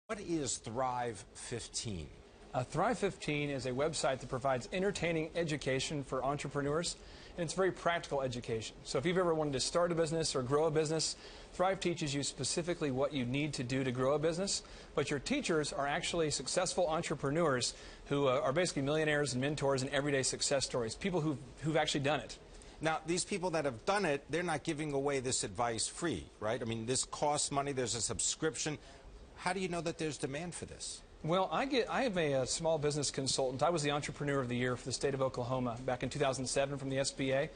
What is Thrive15? Thrive15 is a website that provides entertaining education for entrepreneurs, and it's very practical education. So if you've ever wanted to start a business or grow a business, Thrive teaches you specifically what you need to do to grow a business, but your teachers are actually successful entrepreneurs who are basically millionaires and mentors and everyday success stories, people who've actually done it. Now, these people that have done it, they're not giving away this advice free, right? I mean, this costs money. There's a subscription. How do you know that there's demand for this? Well, I am a small business consultant. I was the Entrepreneur of the Year for the state of Oklahoma back in 2007 from the SBA,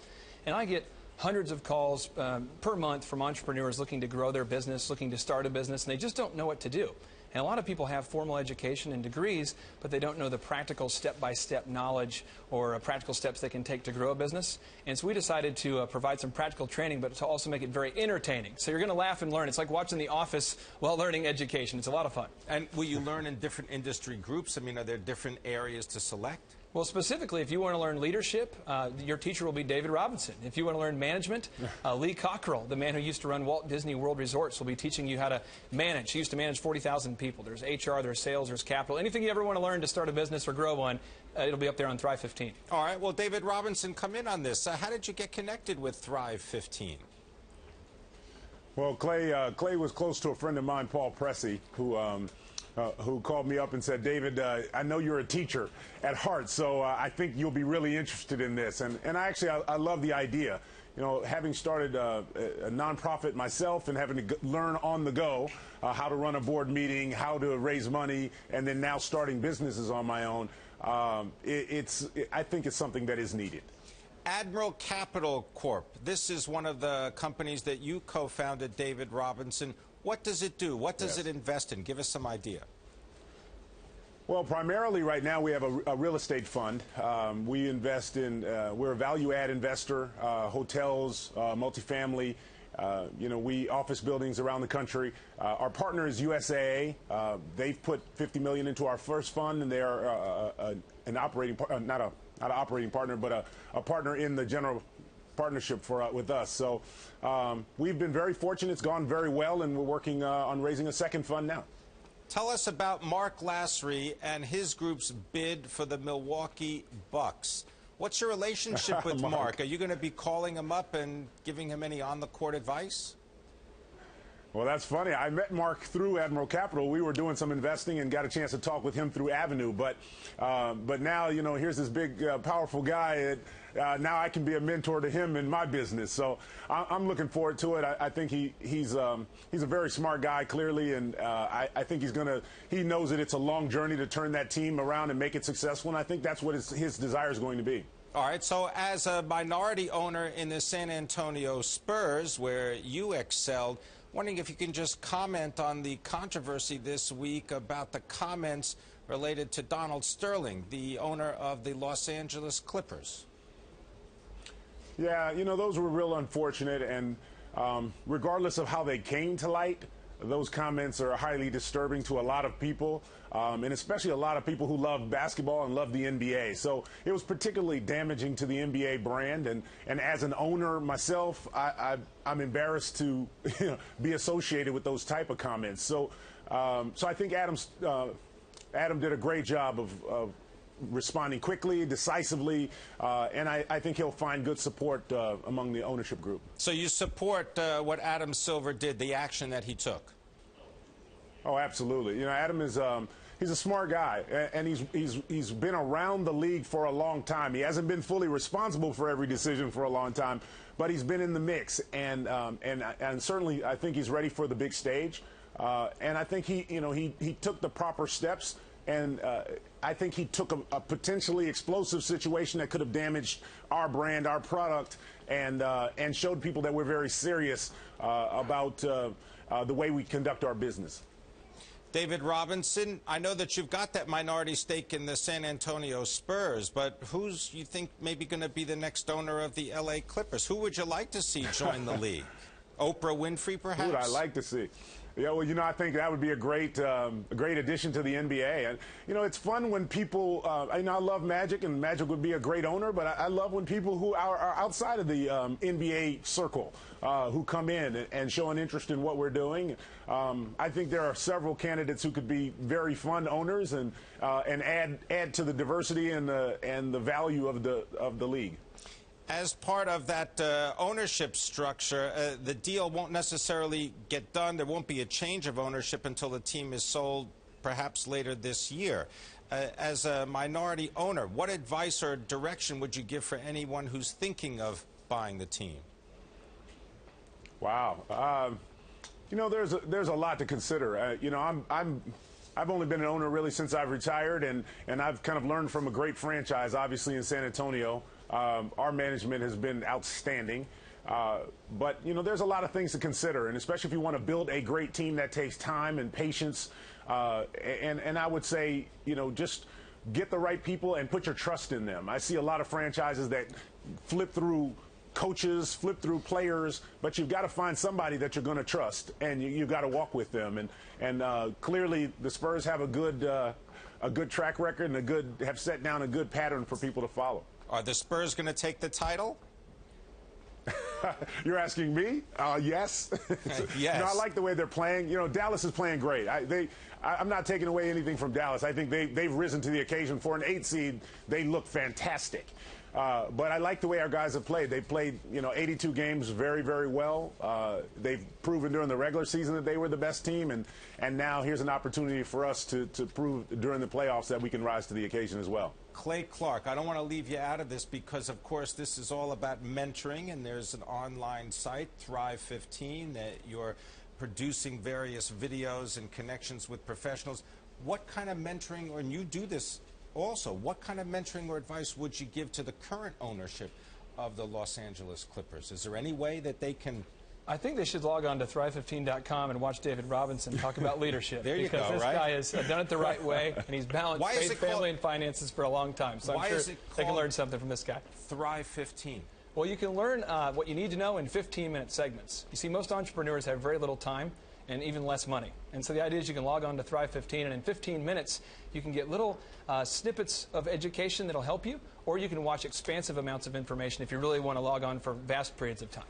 and I get hundreds of calls per month from entrepreneurs looking to grow their business, looking to start a business, and they just don't know what to do. And a lot of people have formal education and degrees, but they don't know the practical step-by-step knowledge or practical steps they can take to grow a business. And so we decided to provide some practical training, but to also make it very entertaining. So you're going to laugh and learn. It's like watching The Office while learning education. It's a lot of fun. And will you learn in different industry groups? I mean, are there different areas to select? Well, specifically, if you want to learn leadership, your teacher will be David Robinson. If you want to learn management, Lee Cockrell, the man who used to run Walt Disney World Resorts, will be teaching you how to manage. He used to manage 40,000 people. There's HR, there's sales, there's capital. Anything you ever want to learn to start a business or grow one, it'll be up there on Thrive15. All right. Well, David Robinson, come in on this. How did you get connected with Thrive15? Well, Clay was close to a friend of mine, Paul Pressey, who called me up and said, David, I know you're a teacher at heart, so I think you'll be really interested in this. And I love the idea. You know, having started a nonprofit myself and having to learn on the go how to run a board meeting, how to raise money, and then now starting businesses on my own, I think it's something that is needed. Admiral Capital Corp. This is one of the companies that you co-founded, David Robinson. What does it do? What does it invest in? Give us some idea. Well, primarily right now we have a real estate fund. We invest in, we're a value-add investor, hotels, multifamily, we office buildings around the country. Our partner is USAA. They've put $50 million into our first fund, and they are an operating, not an operating partner, but a partner in the general partnership with us. So we've been very fortunate. It's gone very well, and we're working on raising a second fund now. Tell us about Mark Lassery and his group's bid for the Milwaukee Bucks. What's your relationship with Mark? Are you going to be calling him up and giving him any on-the-court advice? Well, that's funny. I met Mark through Admiral Capital. We were doing some investing and got a chance to talk with him through Avenue. But now, here's this big, powerful guy. Now I can be a mentor to him in my business. So I'm looking forward to it. I think he's a very smart guy, clearly, and I think he knows that it's a long journey to turn that team around and make it successful. And I think that's what his desire is going to be. All right, so as a minority owner in the San Antonio Spurs, where you excelled, wondering if you can just comment on the controversy this week about the comments related to Donald Sterling, the owner of the Los Angeles Clippers. Yeah, those were real unfortunate, and regardless of how they came to light, those comments are highly disturbing to a lot of people, and especially a lot of people who love basketball and love the NBA. So it was particularly damaging to the NBA brand, and as an owner myself, I'm embarrassed to be associated with those type of comments. So I think Adam did a great job of responding quickly, decisively, and I think he'll find good support among the ownership group. So you support what Adam Silver did, the action that he took? Oh, absolutely. Adam is he's a smart guy, and he's been around the league for a long time. He hasn't been fully responsible for every decision for a long time, but he's been in the mix, and certainly I think he's ready for the big stage. And I think he took the proper steps. And I think he took a potentially explosive situation that could have damaged our brand, our product, and showed people that we're very serious about the way we conduct our business. David Robinson, I know that you've got that minority stake in the San Antonio Spurs, but who's you think maybe going to be the next owner of the L.A. Clippers? Who would you like to see join the league? Oprah Winfrey, perhaps? Who would I like to see? Yeah, well, I think that would be a great addition to the NBA. And, it's fun when people, I love Magic, and Magic would be a great owner, but I love when people who are outside of the NBA circle who come in and show an interest in what we're doing. I think there are several candidates who could be very fun owners and add to the diversity and the value of the league. As part of that ownership structure, the deal won't necessarily get done. There won't be a change of ownership until the team is sold, perhaps later this year. As a minority owner, what advice or direction would you give for anyone who's thinking of buying the team? Wow. There's a lot to consider. I've only been an owner really since I've retired, and I've kind of learned from a great franchise, obviously, in San Antonio. Our management has been outstanding. But, there's a lot of things to consider, and especially if you want to build a great team, that takes time and patience. And I would say, just get the right people and put your trust in them. I see a lot of franchises that flip through coaches, flip through players, but you've got to find somebody that you're going to trust, and you've got to walk with them. And clearly the Spurs have a good track record and have set down a good pattern for people to follow. Are the Spurs going to take the title? You're asking me? Yes. Yes. I like the way they're playing. Dallas is playing great. I'm not taking away anything from Dallas. I think they've risen to the occasion. For an 8 seed, they look fantastic. But I like the way our guys have played. They've played, 82 games very, very well. They've proven during the regular season that they were the best team, and now here's an opportunity for us to prove during the playoffs that we can rise to the occasion as well. Clay Clark, I don't want to leave you out of this because, of course, this is all about mentoring, and there's an online site, Thrive15, that you're producing various videos and connections with professionals. What kind of mentoring, and you do this also, what kind of mentoring or advice would you give to the current ownership of the Los Angeles Clippers? Is there any way that they can... I think they should log on to Thrive15.com and watch David Robinson talk about leadership. There you because go, this right? guy has done it the right way, and he's balanced faith, family, and finances for a long time. So I'm sure they can learn something from this guy. Thrive15. Well, you can learn what you need to know in 15-minute segments. You see, most entrepreneurs have very little time and even less money. And so the idea is you can log on to Thrive15, and in 15 minutes, you can get little snippets of education that'll help you, or you can watch expansive amounts of information if you really want to log on for vast periods of time.